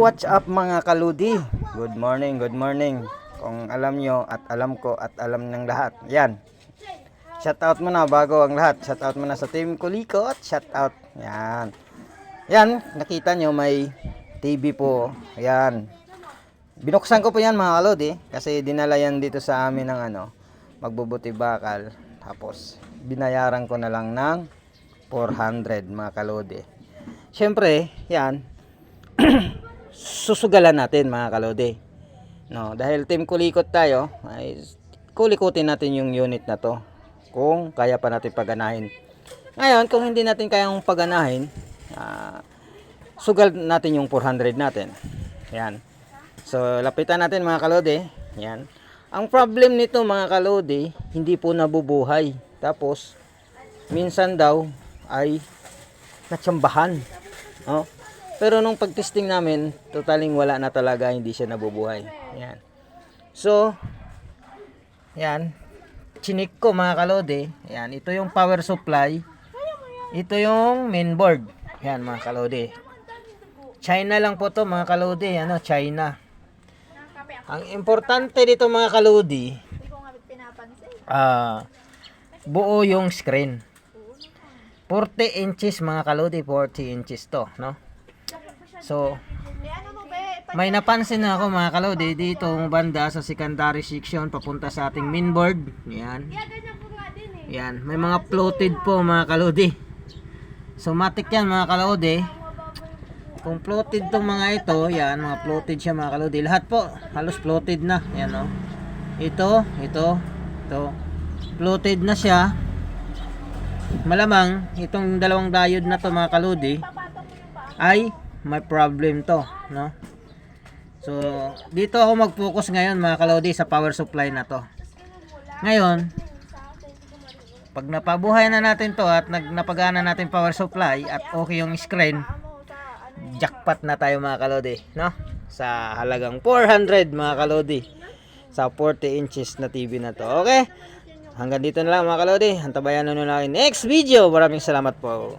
what's up mga kaludi? Good morning, good morning. Kung alam nyo at alam ko at alam ng lahat. Yan. Shoutout muna bago ang lahat. Shoutout muna sa Team Kulikot. Shoutout. Yan. Yan, nakita nyo may TV po. Yan. Binuksan ko po yan mga kaludi. Kasi dinala yan dito sa amin ng magbubuti bakal. Tapos, binayaran ko na lang ng 400 mga kaludi. Siyempre, yan. Susugalan natin mga kalodi. No, dahil Team Kulikot tayo, ay kulikutin natin yung unit na to kung kaya pa natin paganahin. Ngayon, kung hindi natin kayang paganahin, sugal natin yung 400 natin. Yan. So, lapitan natin mga kalodi. Yan. Ang problem nito mga kalodi, hindi po nabubuhay. Tapos, minsan daw ay natsambahan. No? Pero nung pag-testing namin, totaling wala na talaga, hindi siya nabubuhay. Yan. So, yan. Chinik ko mga kalodi. Yan, ito yung power supply. Ito yung mainboard. Yan mga kalodi. China lang po to mga kalodi. China. Ang importante dito mga kalodi, buo yung screen. 40 inches mga kalodi, 40 inches to, no? So, may napansin na ako mga kalodi dito banda sa secondary section papunta sa ating mainboard. Yan. Yan, may mga floated po mga kalodi. So, matik yan mga kalodi. Kung floated tong mga ito, yan, mga floated siya mga kalodi. Lahat po, halos floated na. Yan o. Ito. Floated na siya. Malamang, itong dalawang diode na to mga kalodi ay may problem to, no? So, dito ako mag-focus ngayon mga kalodi sa power supply na to. Ngayon, pag napabuhay na natin to at napagana natin power supply at okay yung screen, jackpot na tayo mga kalodi, no? Sa halagang 400 mga kalodi sa 40 inches na TV na to. Okay? Hanggang dito na lang mga kalodi. Antabayan na natin next video. Maraming salamat po.